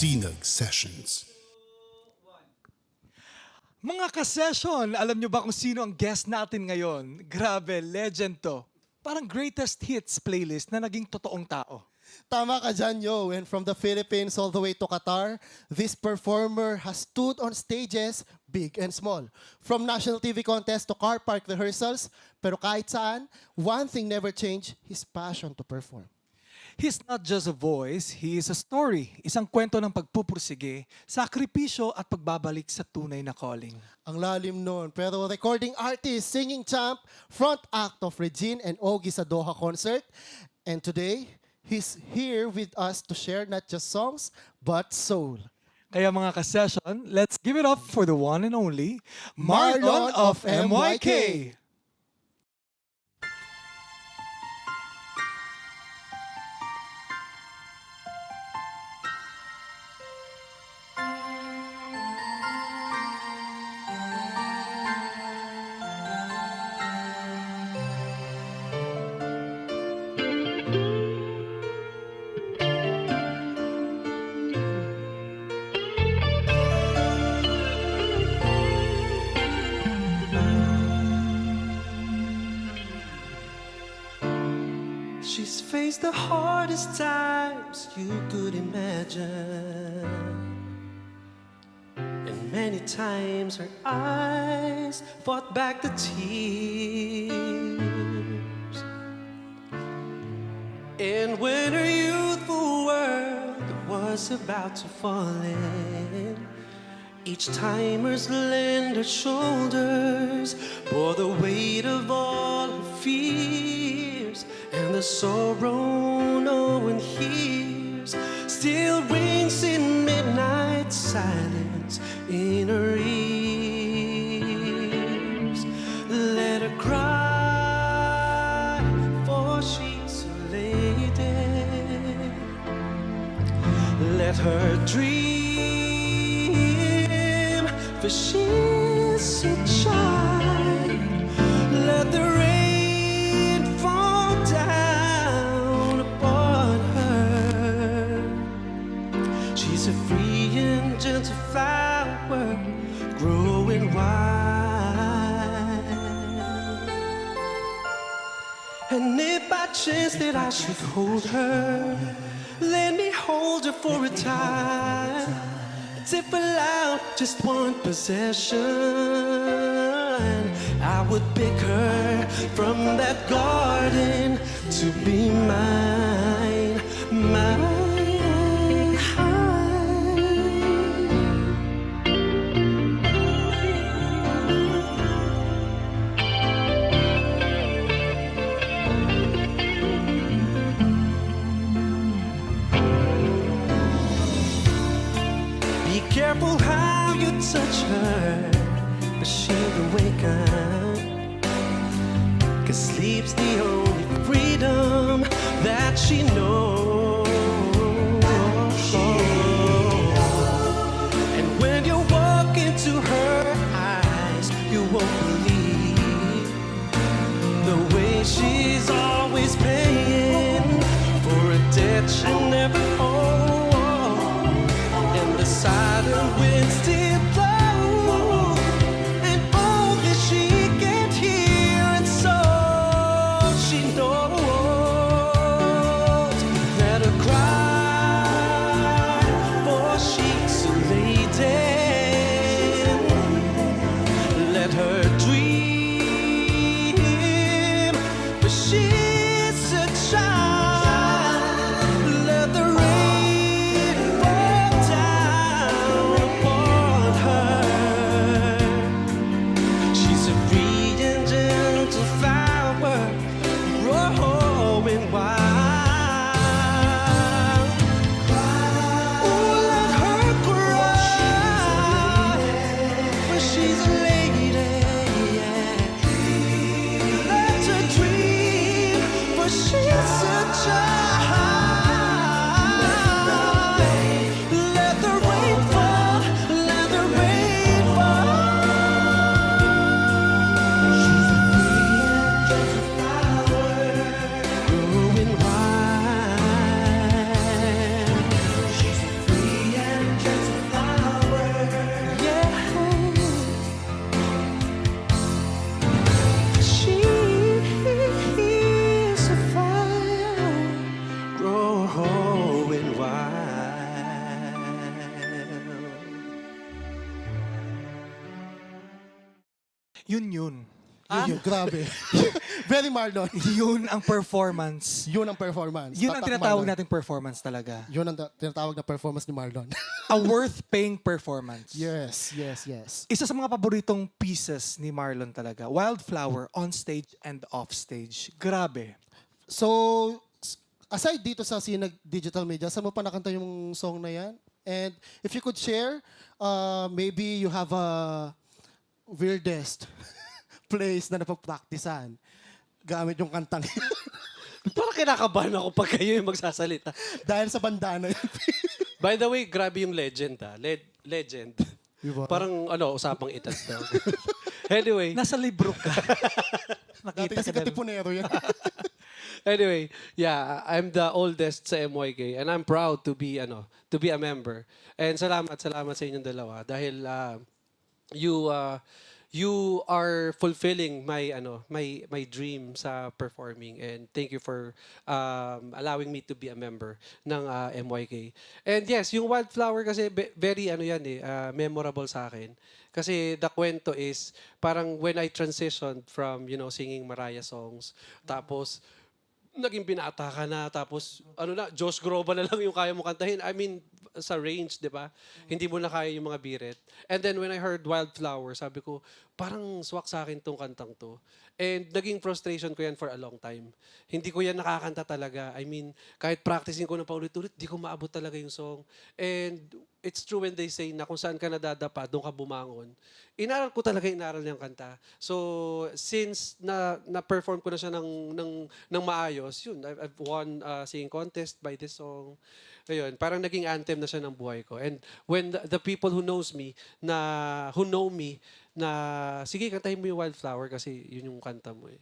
Sinag Sessions. Mga ka-session, alam nyo ba kung sino ang guest natin ngayon? Grabe, legend to. Parang greatest hits playlist na naging totoong tao. Tama ka dyan, yo. And from the Philippines all the way to Qatar, this performer has stood on stages, big and small. From national TV contest to car park rehearsals, pero kahit saan, one thing never changed, his passion to perform. He's not just a voice, he is a story. Isang kwento ng pagpupursige, sakripisyo at pagbabalik sa tunay na calling. Ang lalim nun. Pero recording artist, singing champ, front act of Regine and Ogie sa Doha concert. And today, he's here with us to share not just songs, but soul. Kaya mga ka-session, let's give it up for the one and only Marlon of MYK. She's faced the hardest times you could imagine, and many times her eyes fought back the tears. And when her youthful world was about to fall in, each time her slender shoulders bore the weight of all her fears. And the sorrow no one hears still rings in midnight silence in her ears. Let her cry, for she's elated. Let her dream, for she's a child. Let the rain fall down upon her. She's a free and gentle flower growing wild. And if by chance that I should hold her, let me hold her for a time. Tip out just one possession, I would pick her from that garden to be mine, mine. Be careful how you touch her, but she'll awaken. 'Cause sleep's the only freedom that she knows. And when you walk into her eyes, you won't believe the way she's always paying for a debt she never owed. And the silent wind still blows, and only she can hear, and so she knows. Let her cry, for she's elated. Let her dream, for she's a child. Let the rain fall down upon her. She's a free and gentle flower growing wild. Oh, let her cry, for she's a lady. Let her dream, Yun, grabe. Very Marlon. Yun ang performance. Yun ang performance. Yun ang Tatak tinatawag Marlon. nating performance talaga. Yun ang tinatawag na performance ni Marlon. A worth paying performance. yes. Isa sa mga paboritong pieces ni Marlon talaga, Wildflower, on stage and off stage. Grabe. So, aside dito sa Sinag Digital Media, saan mo pa nakanta yung song na yan? And if you could share, maybe you have a weirdest place na napag-practicean gamit yung kantang yun. Parang kinakabahan ako pag kayo yung magsasalita. Dahil sa bandana yun. By the way, grabe yung legend legend. Diba? Parang usapang edad daw. Anyway, Nasa libro ka. Dati Nakita kasi ka na. katipunero yan. anyway, yeah, I'm the oldest sa MYK and I'm proud to be a member. And salamat sa inyong dalawa dahil you are fulfilling my dream sa performing, and thank you for allowing me to be a member ng MYK. And yes, yung Wildflower kasi very memorable sa akin. Kasi the kwento is parang when I transitioned from singing Mariah songs, tapos naging binata ka na, tapos Josh Groban na lang yung kaya mo kantahin. I mean, sa range, di ba? Hindi mo na kaya yung mga birit. And then when I heard Wildflower, sabi ko, parang swak sa akin tong kantang to. And naging frustration ko yan for a long time. Hindi ko yan nakakanta talaga. I mean, kahit practicing ko na paulit-ulit, di ko maabot talaga yung song. And it's true when they say na kung saan ka nadadapa, doon ka bumangon. Inaral ko talaga yung kanta. So, since na-perform ko na siya ng maayos, yun, I've won singing contest by this song. Ayun, parang naging anthem na siya ng buhay ko. And when the people who know me, sige, kantahin mo yung Wildflower kasi yun yung kanta mo eh.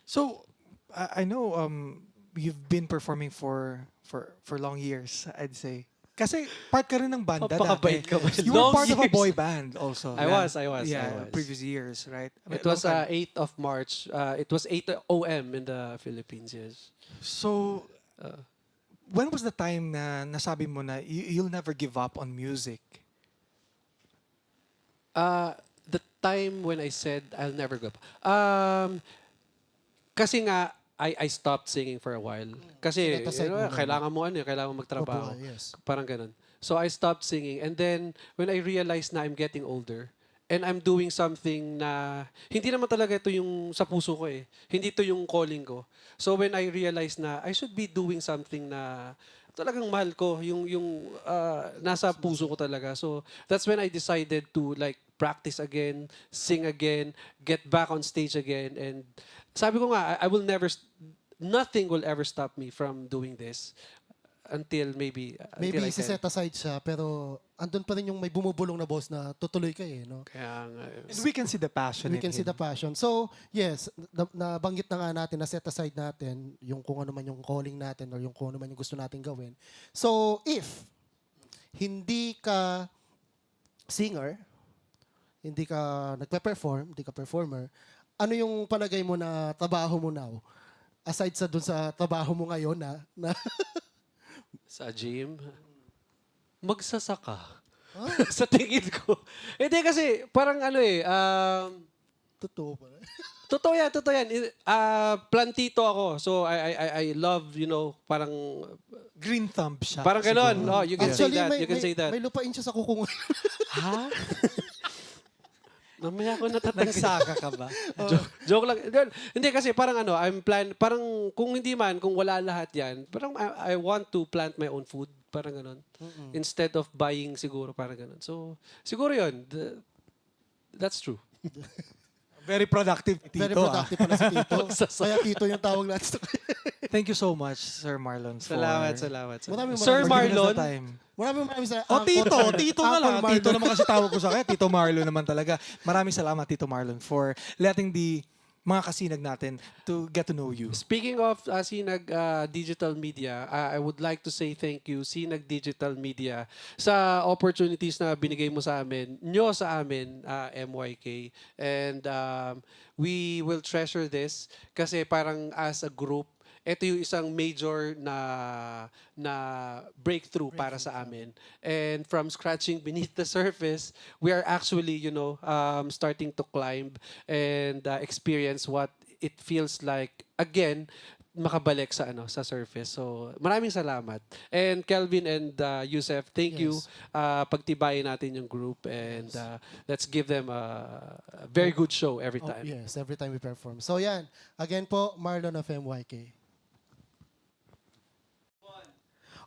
So, I know you've been performing for long years, I'd say. Kasi part ka rin ng banda Papakabait ka ba? You were Long part of a years. boy band also. I was. Yeah, I was. previous years, right? It was Long time. 8th of March. It was 8 OM in the Philippines, yes. So, when was the time na nasabi mo na you'll never give up on music? The time when I said I'll never go. Kasi nga, I stopped singing for a while. Kasi Set aside mo na. kailangan mo kailangan mo magtrabaho. Mabuhay, yes. Parang ganun. So I stopped singing, and then when I realized na I'm getting older and I'm doing something na hindi naman talaga ito yung sa puso ko eh. Hindi ito yung calling ko. So when I realized na I should be doing something na talagang mahal ko, yung nasa puso ko talaga. So that's when I decided to practice again, sing again, get back on stage again, and sabi ko nga, nothing will ever stop me from doing this until Maybe until I can. set aside siya, pero andun pa rin yung may bumubulong na boss na tutuloy ka eh, no? Kaya nga, And we can see the passion We in can see him. the passion. So, yes, nabanggit na nga natin, na set aside natin yung kung ano man yung calling natin or yung kung ano man yung gusto natin gawin. So, if hindi ka singer, hindi ka nagpe-perform, hindi ka performer, ano yung palagay mo na trabaho mo now? Aside sa dun sa trabaho mo ngayon na sa gym, magsasaka. Sa tingin ko. Hindi kasi, parang totoo pala. totoo yan. Plantito ako. So, I love, parang, Green thumb siya. parang ganon. siguro. Oh, you can say that. You can say that. May lupain siya sa kuko ngayon. Ha? Mamaya ako natatanggal. Nagsaka ka ba? Joke lang. Hindi kasi parang parang kung wala lahat yan, parang I want to plant my own food. Parang ganon. Instead of buying siguro, parang ganon. So, siguro yun. That's true. Very productive, Tito. Very productive pala si Tito. Kaya Tito yung tawag natin. Thank you so much, Sir Marlon. Salamat. Maraming Sir for giving us the Marlon, time. Maraming salamat. Oh, Tito na lang. Uncle Tito Marlon. naman kasi tawag ko sa kanya. Tito Marlon naman talaga. Maraming salamat, Tito Marlon, for letting the mga kasinag natin to get to know you. speaking of Sinag Digital Media, I would like to say thank you, Sinag Digital Media, sa opportunities na binigay mo sa amin, MYK. And we will treasure this kasi parang as a group, ito yung isang major na breakthrough para sa amin. And from scratching beneath the surface, we are actually, starting to climb and experience what it feels like again makabalik sa surface. So, maraming salamat. And Kelvin and Yusef, thank you. Yes. Pagtibayin natin yung group and let's give them a very good show every Oh, time. yes, every time we perform. So yan, again po, Marlon of MYK.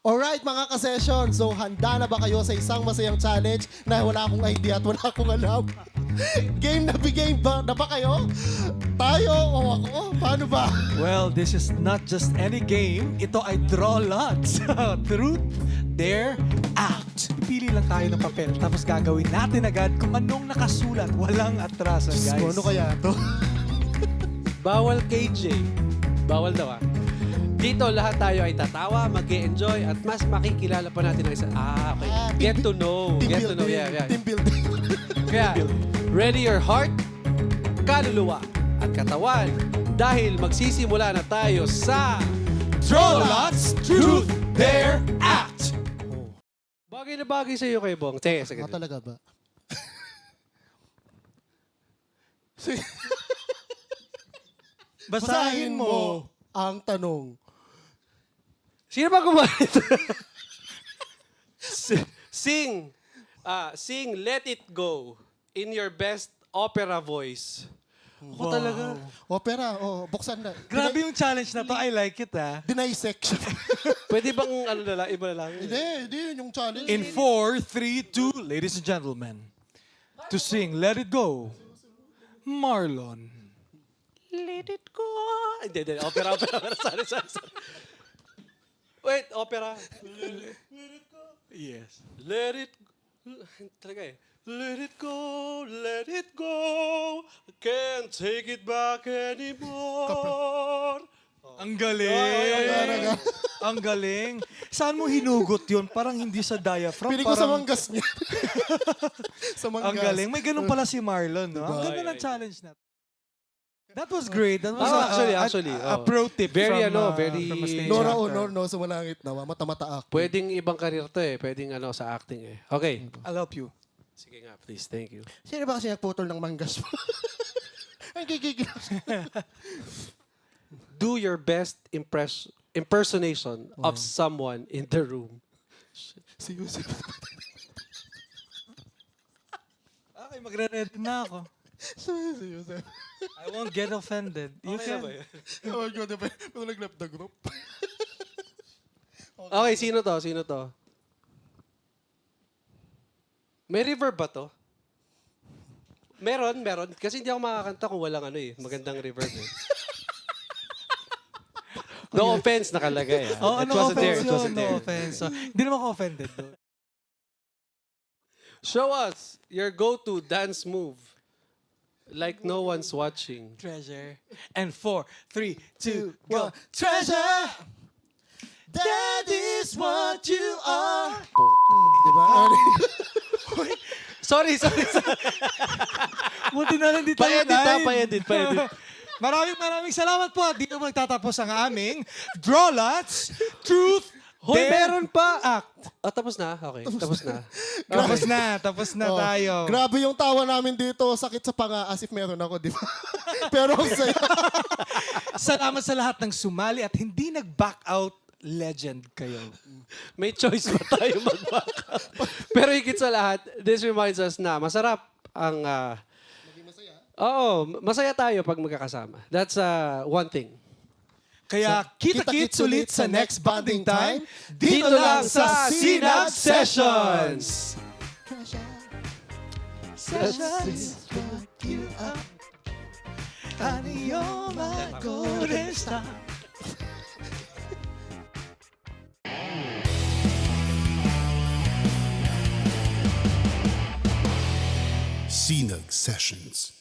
Alright mga ka-session, so handa na ba kayo sa isang masayang challenge na wala akong idea at wala akong alam? Game na game ba? Na ba kayo? Tayo o ako? Paano ba? Well, this is not just any game. Ito ay draw lots. Truth, dare, act. Pili lang tayo ng papel tapos gagawin natin agad kung anong nakasulat. Walang atraso, guys. So, ano kaya to? Bawal KJ. Bawal daw Dito lahat tayo ay tatawa, mag-enjoy at mas makikilala pa natin ang isa. Okay. Get to know. Team Get to know. building. Yeah. Team building. Kaya, ready your heart, kaluluwa, at katawan dahil magsisimula na tayo sa Draw lots, truth, dare, act. bagay na bagay sa iyo kay Bong. Sige. Talaga ba? Basahin mo. ang tanong. Sino ba gumawa nito? Sing. Sing Let It Go in your best opera voice. Ako talaga. Opera, buksan na. Grabe yung challenge na to. I like it, Dissect. Pwede bang iba na lang? Hindi yun yung challenge. In 4, 3, 2, ladies and gentlemen, to sing Let It Go, Marlon. Let it go. Hindi. Opera. Sorry. Wait, opera. Let it go. Yes. Let it talaga Let it go. I can't take it back anymore. Ang galing. Ang galing. Saan mo hinugot yun? Parang hindi sa diaphragm. Pili ko sa parang- manggas niya. Sa manggas. Ang galing. May ganun pala si Marlon, no? Ang Diba? ganda ng challenge na. That was great. That was Actually, a pro tip Very, from, very- from a stage Nora actor. Honor, sumalangit na. Mata-mata ako. Pwedeng ibang karir to Pwedeng sa acting Okay. I'll help you. Sige nga, please. Thank you. Sino ba kasi nagputol ng manggas mo? Ang gigigil. Do your best impersonation of someone in the room. Si Yusef. Okay, magre-ready na ako. Si Yusef. I won't get offended. You can. Oh my God, diba? Pero nag-left the group. Okay, sino to? May reverb ba to? Meron. Kasi hindi ako makakanta kung walang magandang reverb No offense nakalagay. Oh, It no wasn't there. offense It wasn't yun. No there. offense. So, hindi naman ako offended. Though. Show us your go-to dance move. Like no one's watching. Treasure. And 4, 3, 2, go. Treasure! That is what you are. Diba? Sorry. Buti na lang dito Pa-edit. Maraming salamat po. Dito magtatapos ang aming Draw Lots, Truth, Hoy, Dare, meron pa! Tapos na? Okay, tapos na. Tapos na tayo. Grabe yung tawa namin dito. Sakit sa panga as if meron ako, di ba? Pero ang saya. Salamat sa lahat ng sumali at hindi nag-back out. Legend kayo. May choice ba tayo mag-back up? Pero higit sa lahat, this reminds us na masarap ang... masaya tayo pag magkakasama. That's one thing. Kaya kita-kits ulit sa next bonding time Dito lang sa Sinag Sessions! Sinag Sessions.